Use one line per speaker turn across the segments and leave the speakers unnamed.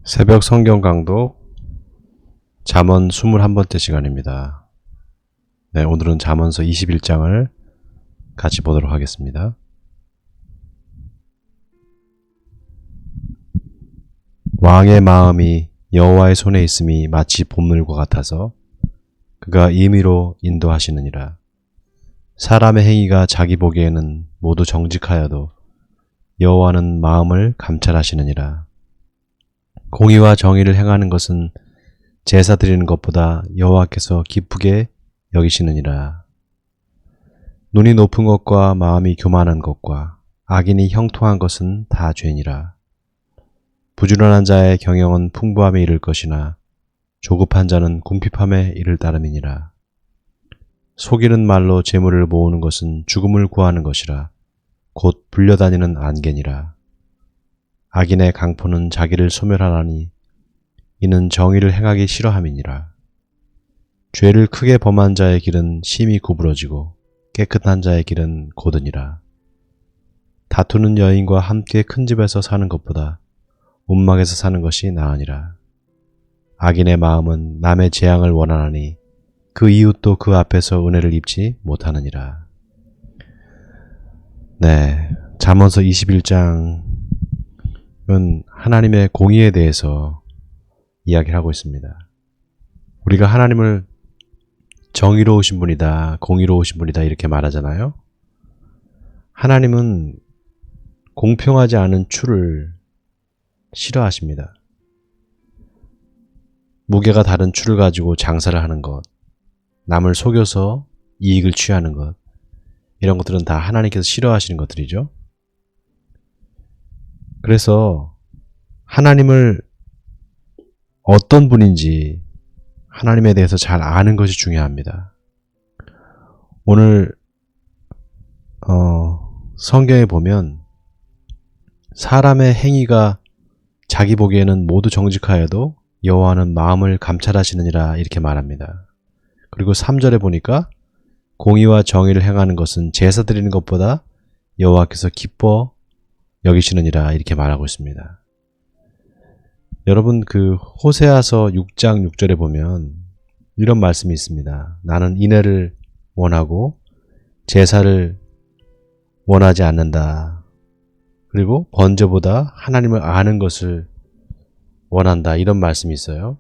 새벽 성경 강독 잠언 21번째 시간입니다. 네, 오늘은 잠언서 21장을 같이 보도록 하겠습니다. 왕의 마음이 여호와의 손에 있음이 마치 봄물과 같아서 그가 임의로 인도하시느니라. 사람의 행위가 자기 보기에는 모두 정직하여도 여호와는 마음을 감찰하시느니라. 공의와 정의를 행하는 것은 제사 드리는 것보다 여호와께서 기쁘게 여기시느니라. 눈이 높은 것과 마음이 교만한 것과 악인이 형통한 것은 다 죄니라. 부지런한 자의 경영은 풍부함에 이를 것이나 조급한 자는 궁핍함에 이를 따름이니라. 속이는 말로 재물을 모으는 것은 죽음을 구하는 것이라 곧 불려다니는 안개니라. 악인의 강포는 자기를 소멸하나니 이는 정의를 행하기 싫어함이니라. 죄를 크게 범한 자의 길은 심히 구부러지고 깨끗한 자의 길은 고드니라. 다투는 여인과 함께 큰 집에서 사는 것보다 움막에서 사는 것이 나으니라. 악인의 마음은 남의 재앙을 원하나니 그 이웃도 그 앞에서 은혜를 입지 못하느니라. 네, 잠언서 21장은 하나님의 공의에 대해서 이야기를 하고 있습니다. 우리가 하나님을 정의로우신 분이다, 공의로우신 분이다 이렇게 말하잖아요. 하나님은 공평하지 않은 추를 싫어하십니다. 무게가 다른 추를 가지고 장사를 하는 것, 남을 속여서 이익을 취하는 것, 이런 것들은 다 하나님께서 싫어하시는 것들이죠. 그래서 하나님을 어떤 분인지 하나님에 대해서 잘 아는 것이 중요합니다. 오늘 성경에 보면 사람의 행위가 자기 보기에는 모두 정직하여도 여호와는 마음을 감찰하시느니라 이렇게 말합니다. 그리고 3절에 보니까 공의와 정의를 행하는 것은 제사 드리는 것보다 여호와께서 기뻐 여기시느니라 이렇게 말하고 있습니다. 여러분 그 호세아서 6장 6절에 보면 이런 말씀이 있습니다. 나는 인애를 원하고 제사를 원하지 않는다. 그리고 번제보다 하나님을 아는 것을 원한다. 이런 말씀이 있어요.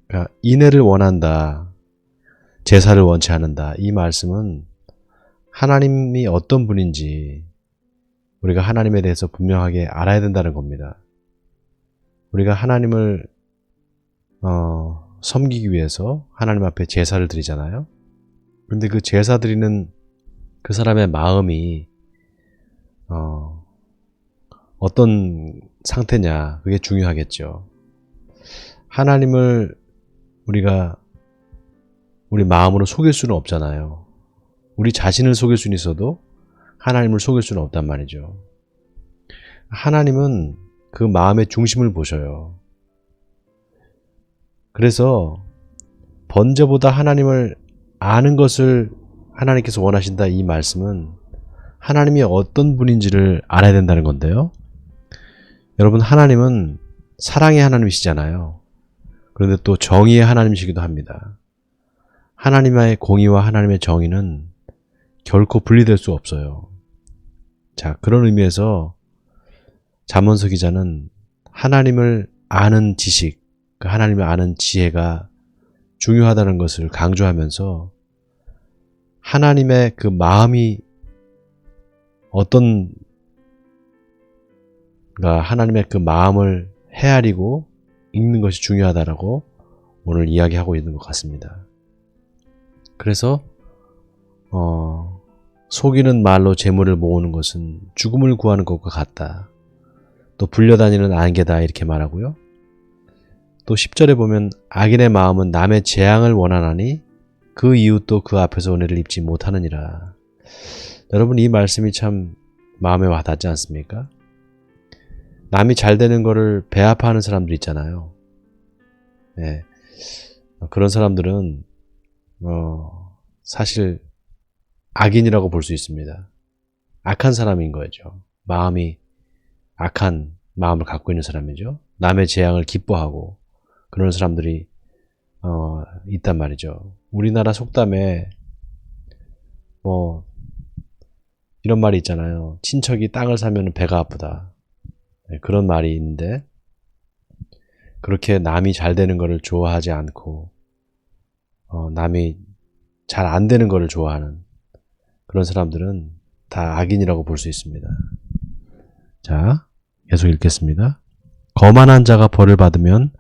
그러니까 인애를 원한다. 제사를 원치 않는다. 이 말씀은 하나님이 어떤 분인지 우리가 하나님에 대해서 분명하게 알아야 된다는 겁니다. 우리가 하나님을 섬기기 위해서 하나님 앞에 제사를 드리잖아요. 그런데 그 제사 드리는 그 사람의 마음이 어떤 상태냐, 그게 중요하겠죠. 하나님을 우리가 우리 마음으로 속일 수는 없잖아요. 우리 자신을 속일 수는 있어도 하나님을 속일 수는 없단 말이죠. 하나님은 그 마음의 중심을 보셔요. 그래서 번제보다 하나님을 아는 것을 하나님께서 원하신다 이 말씀은 하나님이 어떤 분인지를 알아야 된다는 건데요. 여러분 하나님은 사랑의 하나님이시잖아요. 그런데 또 정의의 하나님이시기도 합니다. 하나님의 공의와 하나님의 정의는 결코 분리될 수 없어요. 자, 그런 의미에서 잠언서 기자는 하나님을 아는 지식, 하나님을 아는 지혜가 중요하다는 것을 강조하면서 하나님의 그 마음이 하나님의 그 마음을 헤아리고 읽는 것이 중요하다라고 오늘 이야기하고 있는 것 같습니다. 그래서 속이는 말로 재물을 모으는 것은 죽음을 구하는 것과 같다. 또 불려다니는 안개다 이렇게 말하고요. 또 10절에 보면 악인의 마음은 남의 재앙을 원하나니 그 이웃도 그 앞에서 은혜를 입지 못하느니라. 여러분 이 말씀이 참 마음에 와닿지 않습니까? 남이 잘 되는 거를 배아파하는 사람들 있잖아요. 네. 그런 사람들은 사실 악인이라고 볼 수 있습니다. 악한 사람인 거죠. 마음이 악한 마음을 갖고 있는 사람이죠. 남의 재앙을 기뻐하고 그런 사람들이 있단 말이죠. 우리나라 속담에 뭐 이런 말이 있잖아요. 친척이 땅을 사면 배가 아프다. 네, 그런 말이 있는데 그렇게 남이 잘 되는 거를 좋아하지 않고 남이 잘 안 되는 거를 좋아하는 그런 사람들은 다 악인이라고 볼 수 있습니다. 자, 계속 읽겠습니다. 거만한 자가 벌을 받으면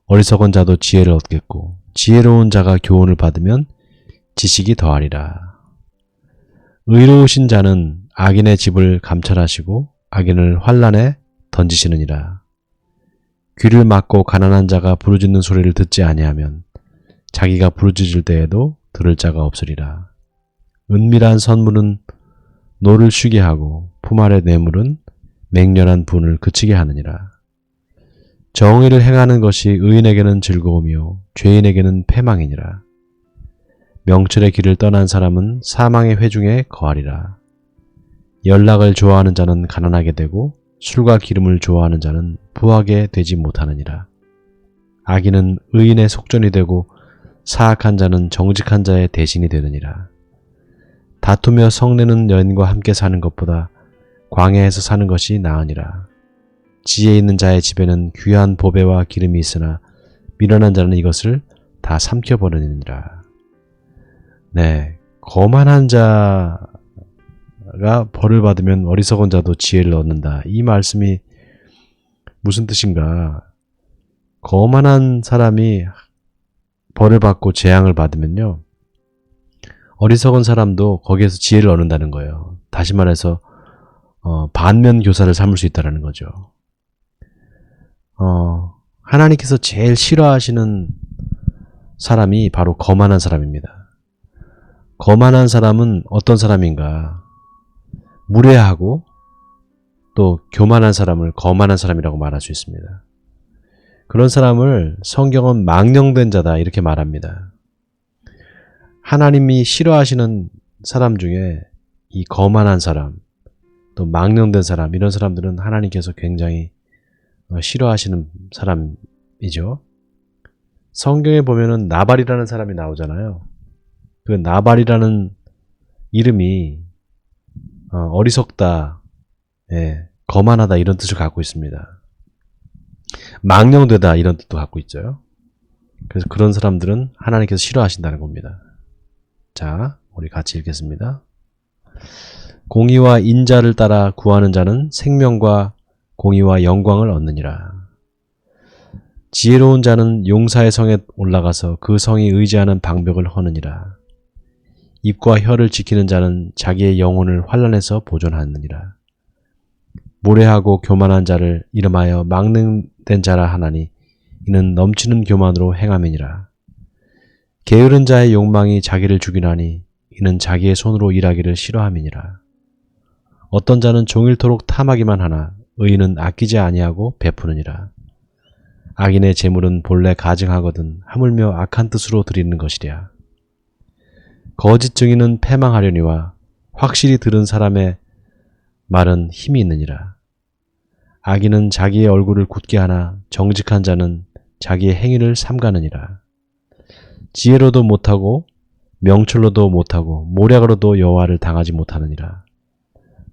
어리석은 자도 지혜를 얻겠고 지혜로운 자가 교훈을 받으면 지식이 더하리라. 의로우신 자는 악인의 집을 감찰하시고 악인을 환란에 던지시느니라. 귀를 막고 가난한 자가 부르짖는 소리를 듣지 아니하면 자기가 부르짖을 때에도 들을 자가 없으리라. 은밀한 선물은 노를 쉬게 하고 품 아래 뇌물은 맹렬한 분을 그치게 하느니라. 정의를 행하는 것이 의인에게는 즐거움이요 죄인에게는 패망이니라. 명철의 길을 떠난 사람은 사망의 회중에 거하리라. 연락을 좋아하는 자는 가난하게 되고 술과 기름을 좋아하는 자는 부하게 되지 못하느니라. 악인은 의인의 속전이 되고 사악한 자는 정직한 자의 대신이 되느니라. 다투며 성내는 여인과 함께 사는 것보다 광야에서 사는 것이 나으니라. 지혜 있는 자의 집에는 귀한 보배와 기름이 있으나 미련한 자는 이것을 다 삼켜버리느니라. 네, 거만한 자가 벌을 받으면 어리석은 자도 지혜를 얻는다. 이 말씀이 무슨 뜻인가? 거만한 사람이 벌을 받고 재앙을 받으면요, 어리석은 사람도 거기에서 지혜를 얻는다는 거예요. 다시 말해서 반면 교사를 삼을 수 있다는 거죠. 하나님께서 제일 싫어하시는 사람이 바로 거만한 사람입니다. 거만한 사람은 어떤 사람인가? 무례하고 또 교만한 사람을 거만한 사람이라고 말할 수 있습니다. 그런 사람을 성경은 망령된 자다 이렇게 말합니다. 하나님이 싫어하시는 사람 중에 이 거만한 사람, 또 망령된 사람, 이런 사람들은 하나님께서 굉장히 싫어하시는 사람이죠. 성경에 보면은 나발이라는 사람이 나오잖아요. 그 나발이라는 이름이 어리석다, 예, 거만하다 이런 뜻을 갖고 있습니다. 망령되다 이런 뜻도 갖고 있죠. 그래서 그런 사람들은 하나님께서 싫어하신다는 겁니다. 자, 우리 같이 읽겠습니다. 공의와 인자를 따라 구하는 자는 생명과 공의와 영광을 얻느니라. 지혜로운 자는 용사의 성에 올라가서 그 성이 의지하는 방벽을 허느니라. 입과 혀를 지키는 자는 자기의 영혼을 환난에서 보존하느니라. 무례하고 교만한 자를 이름하여 망령된 자라 하나니 이는 넘치는 교만으로 행함이니라. 게으른 자의 욕망이 자기를 죽이나니 이는 자기의 손으로 일하기를 싫어함이니라. 어떤 자는 종일토록 탐하기만 하나 의인은 아끼지 아니하고 베푸느니라. 악인의 재물은 본래 가증하거든 하물며 악한 뜻으로 드리는 것이랴. 거짓 증인은 패망하려니와 확실히 들은 사람의 말은 힘이 있느니라. 악인은 자기의 얼굴을 굳게 하나 정직한 자는 자기의 행위를 삼가느니라. 지혜로도 못하고 명철로도 못하고 모략으로도 여호와를 당하지 못하느니라.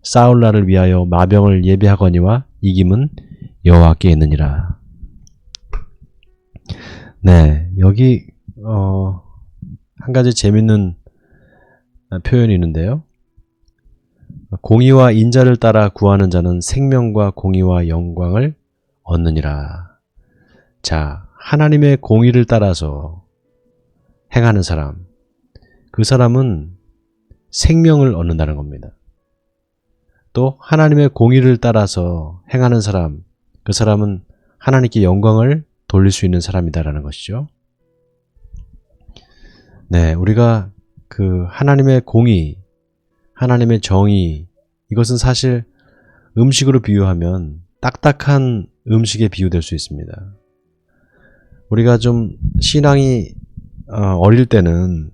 싸울 날을 위하여 마병을 예비하거니와 이김은 여호와께 있느니라. 네, 여기 한 가지 재밌는 표현이 있는데요. 공의와 인자를 따라 구하는 자는 생명과 공의와 영광을 얻느니라. 자, 하나님의 공의를 따라서 행하는 사람, 그 사람은 생명을 얻는다는 겁니다. 또 하나님의 공의를 따라서 행하는 사람, 그 사람은 하나님께 영광을 돌릴 수 있는 사람이다라는 것이죠. 네, 우리가 그 하나님의 공의, 하나님의 정의, 이것은 사실 음식으로 비유하면 딱딱한 음식에 비유될 수 있습니다. 우리가 좀 신앙이 어릴 때는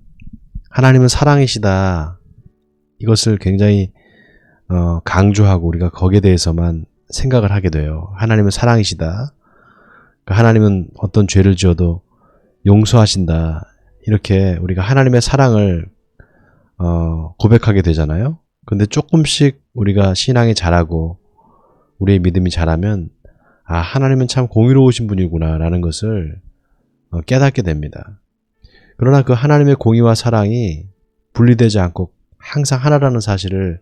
하나님은 사랑이시다, 이것을 굉장히 강조하고 우리가 거기에 대해서만 생각을 하게 돼요. 하나님은 사랑이시다. 하나님은 어떤 죄를 지어도 용서하신다. 이렇게 우리가 하나님의 사랑을 고백하게 되잖아요. 근데 조금씩 우리가 신앙이 자라고 우리의 믿음이 자라면 하나님은 참 공의로우신 분이구나 라는 것을 깨닫게 됩니다. 그러나 그 하나님의 공의와 사랑이 분리되지 않고 항상 하나라는 사실을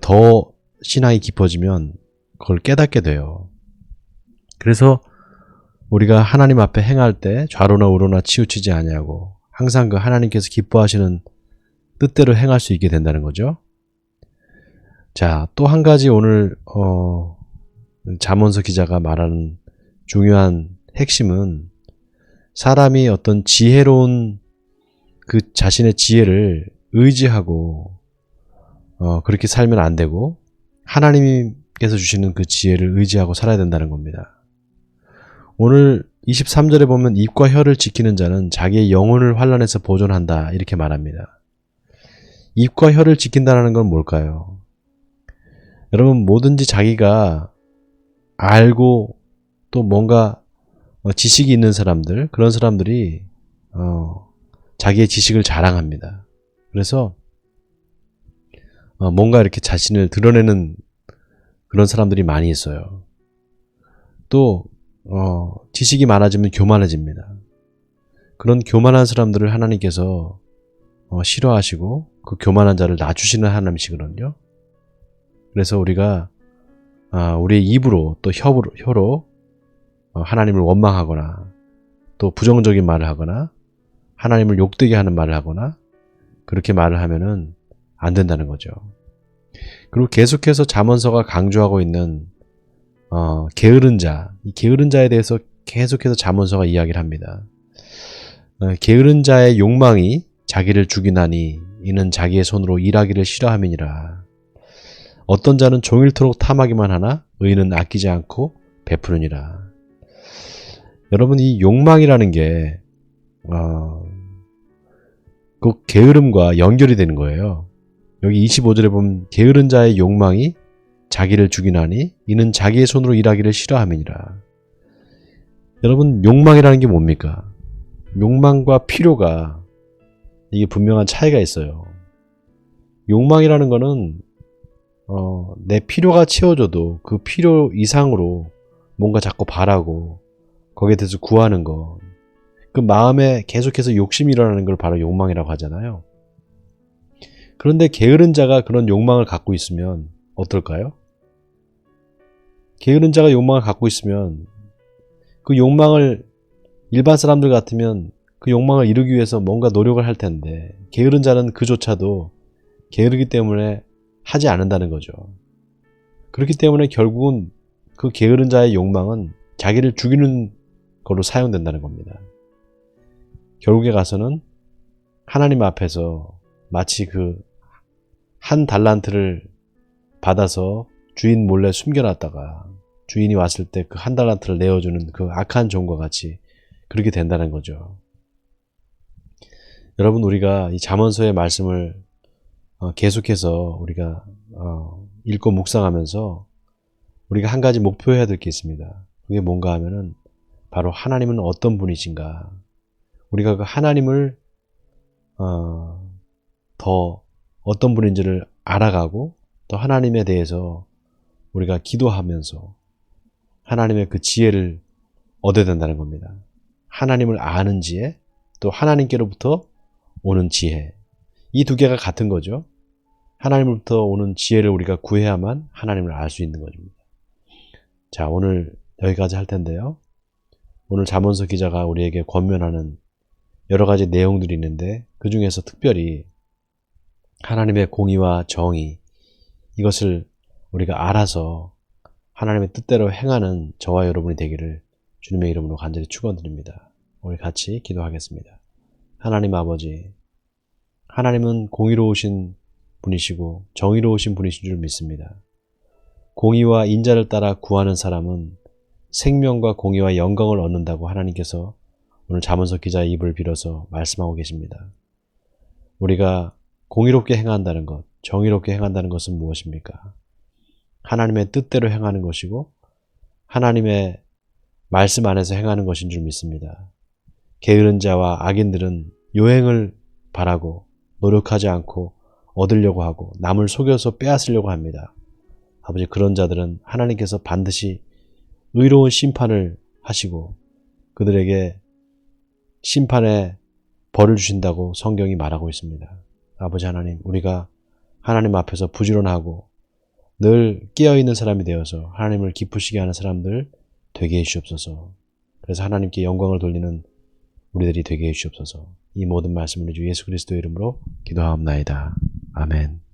더 신앙이 깊어지면 그걸 깨닫게 돼요. 그래서 우리가 하나님 앞에 행할 때 좌로나 우로나 치우치지 아니하고 항상 그 하나님께서 기뻐하시는 뜻대로 행할 수 있게 된다는 거죠. 자, 또 한 가지 오늘 잠언서 기자가 말하는 중요한 핵심은 사람이 어떤 지혜로운 그 자신의 지혜를 의지하고 그렇게 살면 안 되고 하나님께서 주시는 그 지혜를 의지하고 살아야 된다는 겁니다. 오늘 23절에 보면 입과 혀를 지키는 자는 자기의 영혼을 환난에서 보존한다 이렇게 말합니다. 입과 혀를 지킨다는 건 뭘까요? 여러분 뭐든지 자기가 알고 또 뭔가 지식이 있는 사람들, 그런 사람들이 자기의 지식을 자랑합니다. 그래서 뭔가 이렇게 자신을 드러내는 그런 사람들이 많이 있어요. 또 지식이 많아지면 교만해집니다. 그런 교만한 사람들을 하나님께서 싫어하시고 그 교만한 자를 낮추시는 하나님이시거든요. 그래서 우리가 우리의 입으로 또 혀로 하나님을 원망하거나 또 부정적인 말을 하거나 하나님을 욕되게 하는 말을 하거나 그렇게 말을 하면은 안 된다는 거죠. 그리고 계속해서 잠언서가 강조하고 있는 게으른 자, 이 게으른 자에 대해서 계속해서 잠언서가 이야기를 합니다. 게으른 자의 욕망이 자기를 죽이나니 이는 자기의 손으로 일하기를 싫어함이니라. 어떤 자는 종일토록 탐하기만 하나 의인은 아끼지 않고 베푸느니라. 여러분 이 욕망이라는 게 그 게으름과 연결이 되는 거예요. 여기 25절에 보면 게으른 자의 욕망이 자기를 죽이나니 이는 자기의 손으로 일하기를 싫어함이니라. 여러분 욕망이라는 게 뭡니까? 욕망과 필요가 이게 분명한 차이가 있어요. 욕망이라는 거는 내 필요가 채워져도 그 필요 이상으로 뭔가 자꾸 바라고 거기에 대해서 구하는 거, 그 마음에 계속해서 욕심이 일어나는 걸 바로 욕망이라고 하잖아요. 그런데 게으른 자가 그런 욕망을 갖고 있으면 어떨까요? 게으른 자가 욕망을 갖고 있으면 그 욕망을 일반 사람들 같으면 그 욕망을 이루기 위해서 뭔가 노력을 할 텐데 게으른 자는 그조차도 게으르기 때문에 하지 않는다는 거죠. 그렇기 때문에 결국은 그 게으른 자의 욕망은 자기를 죽이는 걸로 사용된다는 겁니다. 결국에 가서는 하나님 앞에서 마치 그 한 달란트를 받아서 주인 몰래 숨겨놨다가 주인이 왔을 때 그 한 달란트를 내어주는 그 악한 종과 같이 그렇게 된다는 거죠. 여러분 우리가 이 잠언서의 말씀을 계속해서 우리가 읽고 묵상하면서 우리가 한 가지 목표해야 될 게 있습니다. 그게 뭔가 하면은 바로 하나님은 어떤 분이신가. 우리가 그 하나님을 더 어떤 분인지를 알아가고 또 하나님에 대해서 우리가 기도하면서 하나님의 그 지혜를 얻어야 된다는 겁니다. 하나님을 아는 지혜, 또 하나님께로부터 오는 지혜. 이 두 개가 같은 거죠. 하나님으로부터 오는 지혜를 우리가 구해야만 하나님을 알 수 있는 것입니다. 자, 오늘 여기까지 할 텐데요. 오늘 잠언서 기자가 우리에게 권면하는 여러 가지 내용들이 있는데 그 중에서 특별히 하나님의 공의와 정의, 이것을 우리가 알아서 하나님의 뜻대로 행하는 저와 여러분이 되기를 주님의 이름으로 간절히 축원드립니다. 우리 같이 기도하겠습니다. 하나님 아버지, 하나님은 공의로우신 분이시고 정의로우신 분이신 줄 믿습니다. 공의와 인자를 따라 구하는 사람은 생명과 공의와 영광을 얻는다고 하나님께서 오늘 잠언서 기자의 입을 빌어서 말씀하고 계십니다. 우리가 공의롭게 행한다는 것, 정의롭게 행한다는 것은 무엇입니까? 하나님의 뜻대로 행하는 것이고 하나님의 말씀 안에서 행하는 것인 줄 믿습니다. 게으른 자와 악인들은 요행을 바라고 노력하지 않고 얻으려고 하고 남을 속여서 빼앗으려고 합니다. 아버지, 그런 자들은 하나님께서 반드시 의로운 심판을 하시고 그들에게 심판의 벌을 주신다고 성경이 말하고 있습니다. 아버지 하나님, 우리가 하나님 앞에서 부지런하고 늘 깨어있는 사람이 되어서 하나님을 기쁘시게 하는 사람들 되게 해주시옵소서. 그래서 하나님께 영광을 돌리는 우리들이 되게 해주시옵소서. 이 모든 말씀을 주 예수 그리스도의 이름으로 기도하옵나이다. 아멘.